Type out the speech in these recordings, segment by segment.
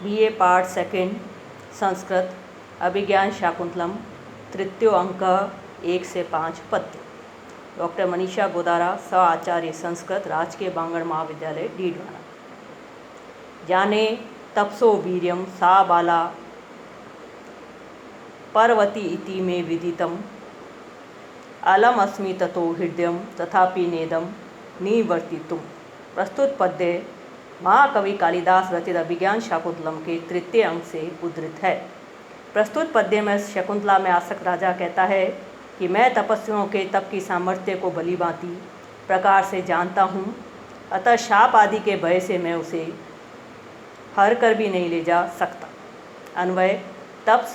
BA part second Sanskrit अभिज्ञान शाकुंतलम तृतीय अंक 1 से 5 पद्य। डॉक्टर मनीषा गोदारा स आचार्य संस्कृत राजकीय बांगड़ महाविद्यालय डीडवाना। जाने तपसो वीर्यम सा बाला पर्वती इति मे विदितम अलम अस्मि ततो हृदयम तथापि नेदम निवर्तितुम। प्रस्तुत पद्य महाकवि कालिदास रचित अभिज्ञान शाकुंतलम के तृतीय अंक से उद्धृत है। प्रस्तुत पद्य में शकुंतला में आसक्त राजा कहता है कि मैं तपस्वियों के तप की सामर्थ्य को भली भांति प्रकार से जानता हूँ, अतः शाप आदि के भय से मैं उसे हर कर भी नहीं ले जा सकता। अन्वय तपस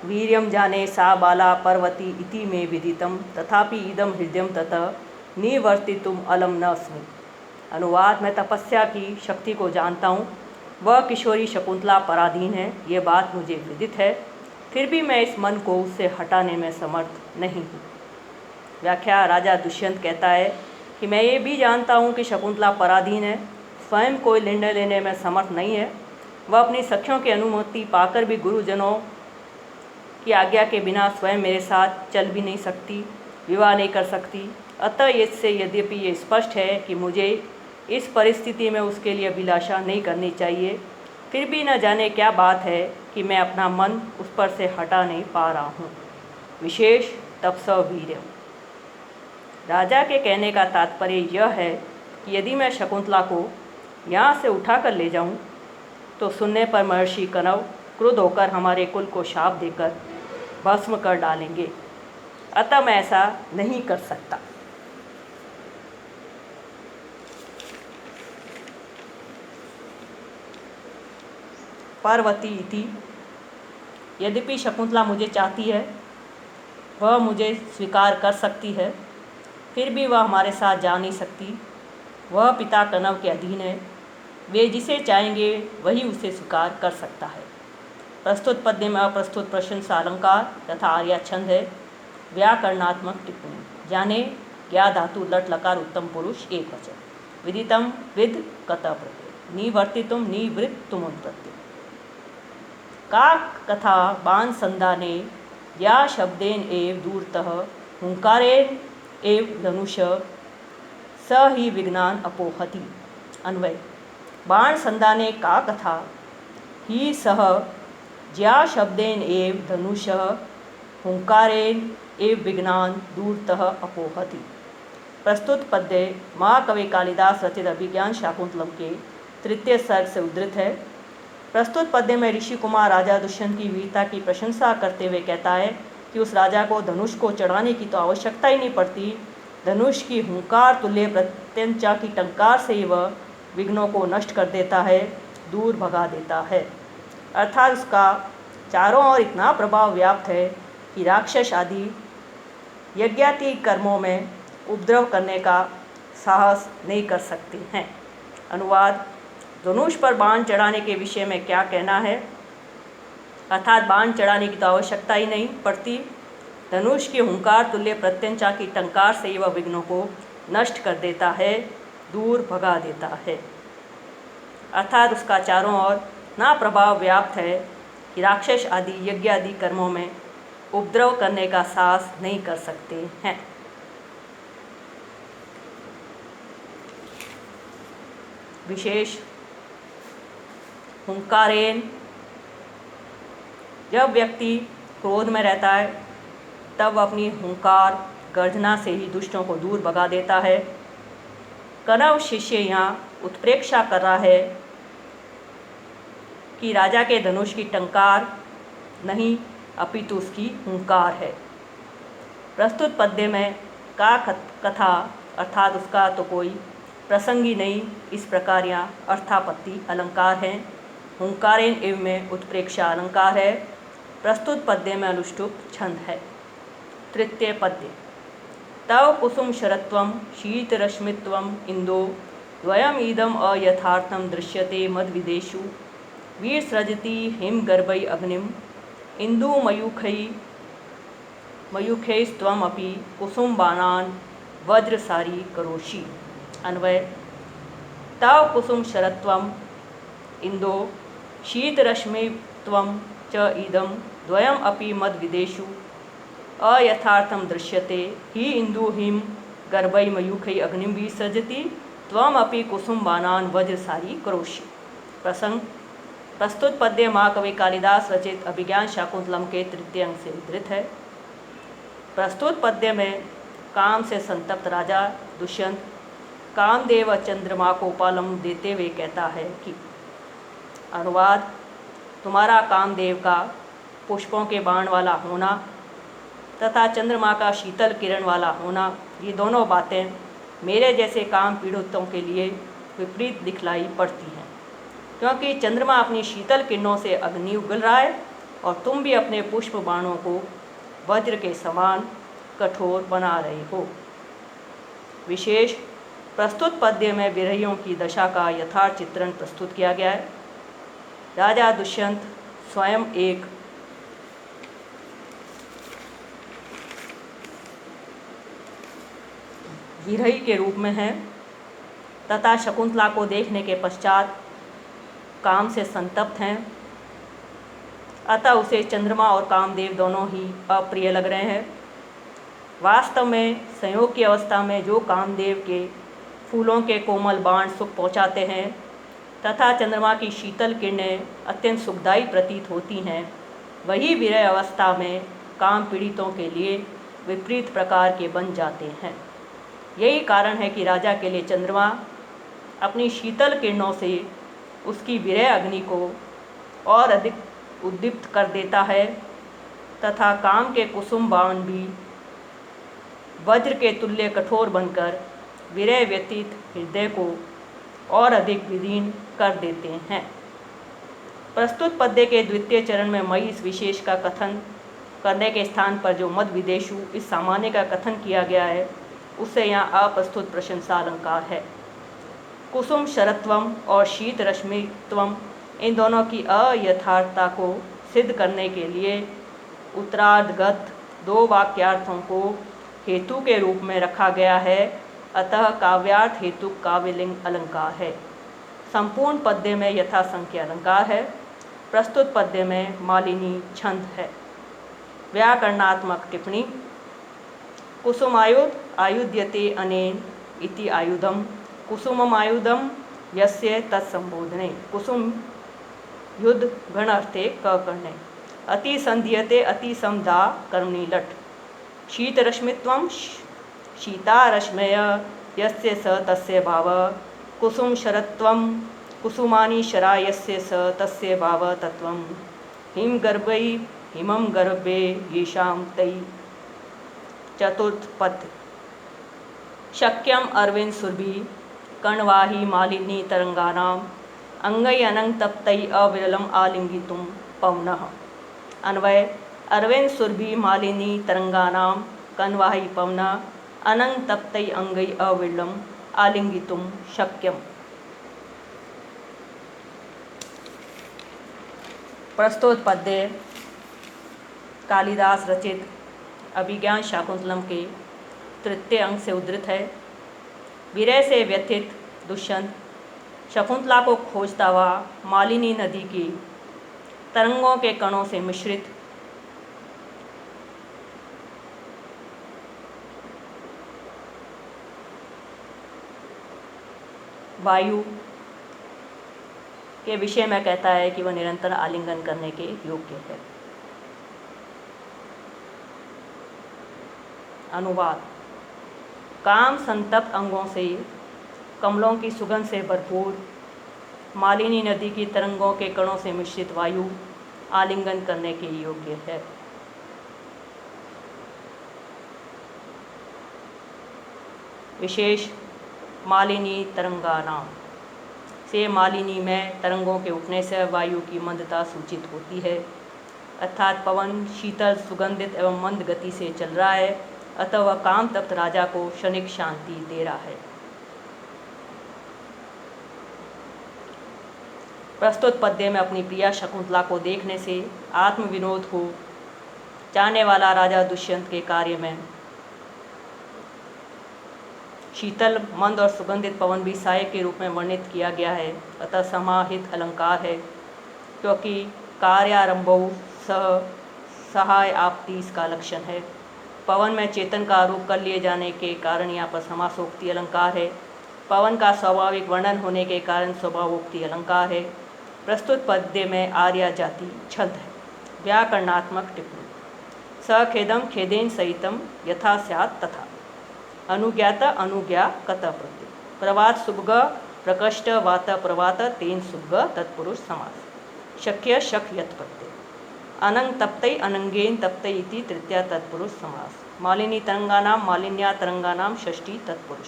वीर्यम जाने सा बाला पर्वती इति मे विदितम तथापि इदम हृदयम ततः निवर्तितुम अलम न अस्मि। अनुवाद मैं तपस्या की शक्ति को जानता हूँ, वह किशोरी शकुंतला पराधीन है, ये बात मुझे विदित है, फिर भी मैं इस मन को उससे हटाने में समर्थ नहीं हूँ। व्याख्या राजा दुष्यंत कहता है कि मैं ये भी जानता हूँ कि शकुंतला पराधीन है, स्वयं कोई निर्णय लेने में समर्थ नहीं है। वह अपनी सखियों की अनुमति पाकर भी गुरुजनों की आज्ञा के बिना स्वयं मेरे साथ चल भी नहीं सकती, विवाह नहीं कर सकती। अतः इससे यद्यपि ये स्पष्ट है कि मुझे इस परिस्थिति में उसके लिए अभिलाषा नहीं करनी चाहिए, फिर भी न जाने क्या बात है कि मैं अपना मन उस पर से हटा नहीं पा रहा हूँ। विशेष तपस वीर्य। राजा के कहने का तात्पर्य यह है कि यदि मैं शकुंतला को यहाँ से उठा कर ले जाऊँ तो सुनने पर महर्षि कनव क्रुद्ध होकर हमारे कुल को शाप देकर भस्म कर डालेंगे, अतः मैं ऐसा नहीं कर सकता। पार्वती इति, यद्यपि शकुंतला मुझे चाहती है, वह मुझे स्वीकार कर सकती है, फिर भी वह हमारे साथ जा नहीं सकती। वह पिता कनव के अधीन है, वे जिसे चाहेंगे वही उसे स्वीकार कर सकता है। प्रस्तुत पद्य में अप्रस्तुत प्रशंसा अलंकार तथा आर्या छंद है। व्याकरणात्मक टिप्पणी। जाने ज्ञा धातु लट लकार उत्तम पुरुष एक वचन। विदितम विद कतः प्रत्यय। निवर्तितुम निवृत्तुम प्रत्यय। का कथा बाण संधाने या शब्देन एव दूरतः हुंकारेण एव धनुष स ही विघ्नान अपोहति। अन्वय बाण संधाने का कथा ही सह ज्या शब्देन एव धनुष हुंकारेण एव विघ्नान दूरतः अपोहति। प्रस्तुत पद्य महाकवि कालिदास रचित अभिज्ञान शाकुंतलम के तृतीय सर्ग से उद्धृत है। प्रस्तुत पद्य में ऋषि कुमार राजा दुष्यंत की वीरता की प्रशंसा करते हुए कहता है कि उस राजा को धनुष को चढ़ाने की तो आवश्यकता ही नहीं पड़ती, धनुष की हुंकार तुल्य प्रत्यंचा की टंकार से ही वह विघ्नों को नष्ट कर देता है, दूर भगा देता है। अर्थात उसका चारों ओर इतना प्रभाव व्याप्त है कि राक्षस आदि यज्ञाति कर्मों में उपद्रव करने का साहस नहीं कर सकते हैं। अनुवाद धनुष पर बाण चढ़ाने के विषय में क्या कहना है? अर्थात बाण चढ़ाने की तो आवश्यकता ही नहीं पड़ती, धनुष की हुंकार तुल्य प्रत्यंचा की टंकार से ही वह विघ्नों को नष्ट कर देता है, दूर भगा देता है। अर्थात उसका चारों ओर इतना प्रभाव व्याप्त है कि राक्षस आदि यज्ञ आदि कर्मों में उपद्रव करने का साहस नहीं कर सकते हैं। विशेष हुंकारेन, जब व्यक्ति क्रोध में रहता है तब वह अपनी हुंकार गर्जना से ही दुष्टों को दूर भगा देता है। कनव शिष्य यहाँ उत्प्रेक्षा कर रहा है कि राजा के धनुष की टंकार नहीं अपितु उसकी हुंकार है। प्रस्तुत पद्य में का कथा अर्थात उसका तो कोई प्रसंग ही नहीं, इस प्रकार यहाँ अर्थापत्ति अलंकार हैं। हुंकारेन एव में उत्प्रेक्षा अलंकार है। प्रस्तुत पद्य में अनुष्टुप छंद है। तृतीय पद्य। तव कुसुम शरत्वम शीतरश्मित्वम इंदो द्वयम इदम अयथार्थम दृश्यते मद्विदेषु वीरसृजति हिमगर्भै अग्निम इंदु मयूखैस्त्वमपि कुसुम बाणान वज्रसारी करोषि। अन्वय तव कुसुम शरत्वम इंदो शीतरश्मि त्वं च इदं द्वयम् अपि मद्विदेषु अयथार्थं दृश्यते हि इंदुहिम गर्भै मयूखै अग्निं विसर्जति त्वमपि कुसुमबाणान् वज्रसारी करोषि। प्रसंग प्रस्तुत पद्य महाकवि कालिदास रचित अभिज्ञान शाकुंतलम के तृतीय अंग से उद्धृत है। प्रस्तुत पद्य में काम से संतप्त राजा दुष्यंत कामदेव चंद्रमा को पालम देते हुए कहता है कि अनुवाद, तुम्हारा कामदेव का पुष्पों के बाण वाला होना तथा चंद्रमा का शीतल किरण वाला होना, ये दोनों बातें मेरे जैसे काम पीड़ितों के लिए विपरीत दिखलाई पड़ती हैं, क्योंकि चंद्रमा अपनी शीतल किरणों से अग्नि उगल रहा है और तुम भी अपने पुष्प बाणों को वज्र के समान कठोर बना रहे हो। विशेष प्रस्तुत पद्य में विरहियों की दशा का यथार्थ चित्रण प्रस्तुत किया गया है। राजा दुष्यंत स्वयं एक विरही के रूप में है तथा शकुंतला को देखने के पश्चात काम से संतप्त हैं, अतः उसे चंद्रमा और कामदेव दोनों ही अप्रिय लग रहे हैं। वास्तव में संयोग की अवस्था में जो कामदेव के फूलों के कोमल बाण सुख पहुँचाते हैं तथा चंद्रमा की शीतल किरणें अत्यंत सुखदायी प्रतीत होती हैं, वही विरह अवस्था में काम पीड़ितों के लिए विपरीत प्रकार के बन जाते हैं। यही कारण है कि राजा के लिए चंद्रमा अपनी शीतल किरणों से उसकी विरह अग्नि को और अधिक उद्दीप्त कर देता है तथा काम के कुसुम बाण भी वज्र के तुल्य कठोर बनकर विरह व्यतीत हृदय को और अधिक विदीर्ण कर देते हैं। प्रस्तुत पद्य के द्वितीय चरण में मई इस विशेष का कथन करने के स्थान पर जो मद विदेशु इस सामान्य का कथन किया गया है, उससे यहाँ अप्रस्तुत प्रशंसा अलंकार है। कुसुम शरत्वम और शीत रश्मित्वम, इन दोनों की अयथार्थता को सिद्ध करने के लिए उत्तरार्धगत दो वाक्यार्थों को हेतु के रूप में रखा गया है, अतः काव्यार्थ हेतु काव्यलिंग अलंकार है। संपूर्ण पद्य में यथासंख्य अलंकार है। प्रस्तुत पद्य में मालिनी छंद है। व्याकरणात्मक टिप्पणी। कुसुमायुध आयुध्यते अनेन इति आयुधम कुसुमम आयुधम यस्य तत्संबोधने। कुसुम युद्ध गण अर्थे क करने। अति संध्यते अति समदा कर्मणि लट। शीतरश्मित्वं शीतारश्मय यस्य स तस्य भाव। कुसुम शरत्वं कुसुमानि शरा यस्य स तस्य भाव तत्वं। हिम गर्भै हिमं गर्भे येषां तै। चतुर्थ पद्य। शक्यम अरविंद सुरभि कणवाही मालिनी तरंगानाम अंगै अनंग तप्तै अविरलम आलिंगितुम पवनः। अन्वय। अरविंद सुरभि मालिनी तरंगानाम कणवाही पवना अनंग तप्तै अंगै अविरलम आलिंगितुम शक्यम। प्रस्तुत पद्य कालिदास रचित अभिज्ञान शाकुंतलम के तृतीय अंग से उद्धृत है। विरह से व्यथित दुष्यंत शकुंतला को खोजता हुआ मालिनी नदी की तरंगों के कणों से मिश्रित वायु के विषय में कहता है कि वह निरंतर आलिंगन करने के योग्य है। अनुवाद। काम संतप्त अंगों से कमलों की सुगंध से भरपूर मालिनी नदी की तरंगों के कणों से मिश्रित वायु आलिंगन करने के योग्य है। विशेष मालिनी तरंगानाम से मालिनी में तरंगों के उठने से वायु की मंदता सूचित होती है, अर्थात पवन शीतल सुगंधित एवं मंद गति से चल रहा है, अतः वह काम तप्त राजा को क्षणिक शांति दे रहा है। प्रस्तुत पद्य में अपनी प्रिया शकुंतला को देखने से आत्मविनोद हो जाने वाला राजा दुष्यंत के कार्य में शीतल मंद और सुगंधित पवन भी सहायक के रूप में वर्णित किया गया है, अतः समाहित अलंकार है। क्योंकि कार्यारंभो सहाय आपत्ति इसका लक्षण है। पवन में चेतन का आरोप कर लिए जाने के कारण यहाँ पर समासोक्ति अलंकार है। पवन का स्वाभाविक वर्णन होने के कारण स्वभावोक्ति अलंकार है। प्रस्तुत पद्य में आर्या जाति छंद है। व्याकरणात्मक टिप्पणी। सखेदम खेदेन सहितम यथा स्यात् तथा। अनुज्ञाता अनुज्ञा कत प्रत्यय। प्रवात सुभग प्रकष्ट वात प्रवात तेन सुभग तत्पुरुष समास। शक्य शक यत प्रत्यय। अनंग तप्तै अनंगेन तप्तै इति तृतीया तत्पुरुष समास। मालिनी तरंगानाम मालिन्या तरंगानाम षष्ठी तत्पुरुष।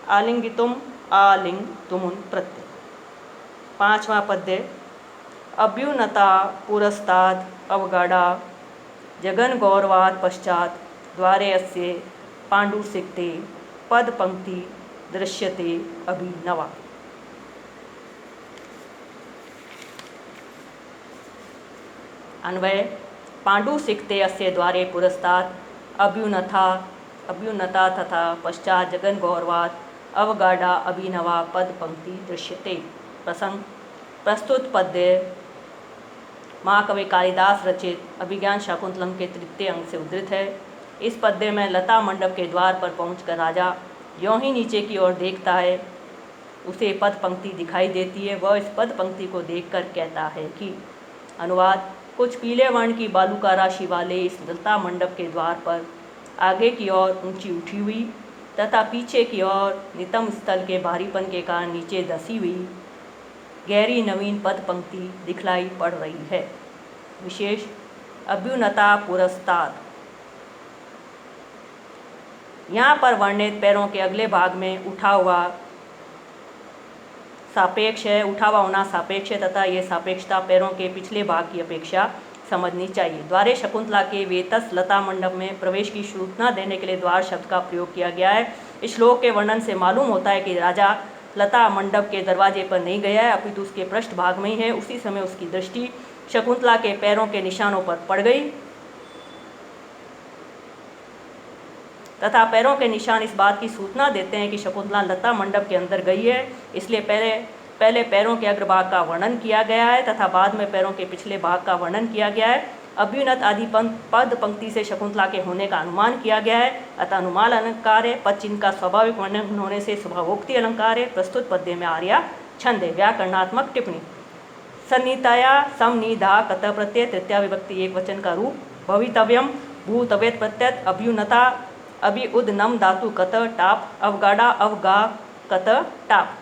आलिंगितुम आलिंग तुमुन प्रत्यय। पांचवा पद्य। अभ्युन्नता पुरस्ताद अवगाढ़ा जगन गौरवाद पश्चात द्वारे अस्य पाण्डुसिक्ते पद पंक्ति दृश्यते अभिनवा। अन्वय। पाण्डुसिक्ते अस्य द्वारे पुरस्ताद अभ्युन्नता तथा पश्चात जगन गौरवाद अवगाढ़ा अभिनवा पद पंक्ति दृश्यते। प्रसंग। प्रस्तुत पद्य महाकवि कालिदास रचित अभिज्ञान शाकुंतलम के तृतीय अंग से उद्धृत है। इस पद्य में लता मंडप के द्वार पर पहुंचकर राजा यों ही नीचे की ओर देखता है, उसे पद पंक्ति दिखाई देती है। वह इस पद पंक्ति को देखकर कहता है कि अनुवाद। कुछ पीले वर्ण की बालूका राशि वाले इस लता मंडप के द्वार पर आगे की ओर ऊंची उठी हुई तथा पीछे की ओर नितम स्थल के भारीपन के कारण नीचे धसी हुई गहरी नवीन पद पंक्ति दिखलाई पड़ रही है। विशेष। अभ्युन्नता पुरस्ताद। यहाँ पर वर्णित पैरों के अगले भाग में उठा हुआ सापेक्ष है। उठा हुआ होना सापेक्ष है तथा ये सापेक्षता पैरों के पिछले भाग की अपेक्षा समझनी चाहिए। द्वारे शकुंतला के वेतस लता मंडप में प्रवेश की सूचना देने के लिए द्वार शब्द का प्रयोग किया गया है। इस श्लोक के वर्णन से मालूम होता है कि राजा लता मंडप के दरवाजे पर नहीं गया है, अपितु उसके पृष्ठ भाग में ही है। उसी समय उसकी दृष्टि शकुंतला के पैरों के निशानों पर पड़ गई तथा पैरों के निशान इस बात की सूचना देते हैं कि शकुंतला लता मंडप के अंदर गई है। इसलिए पहले पैरों के अग्रभाग का वर्णन किया गया है तथा बाद में पैरों के पिछले भाग का वर्णन किया गया है। अभ्युन्नत आदि पद पंक्ति से शकुंतला के होने का अनुमान किया गया है, अतः अनुमान अलंकार है। पद चिन्ह का स्वाभाविक वर्णन होने से स्वभावोक्ति अलंकार है। प्रस्तुत पद्य में आर्या छंद है। व्याकरणात्मक टिप्पणी। सन्निताया समनिधा कत प्रत्यय तृतीया विभक्ति एक वचन का रूप। भवितव्यम भूतवेत प्रत्यय। अभ्युन्नता अभि उद नम धातु कत टाप। अवगाढ़ा अवगा कत टाप।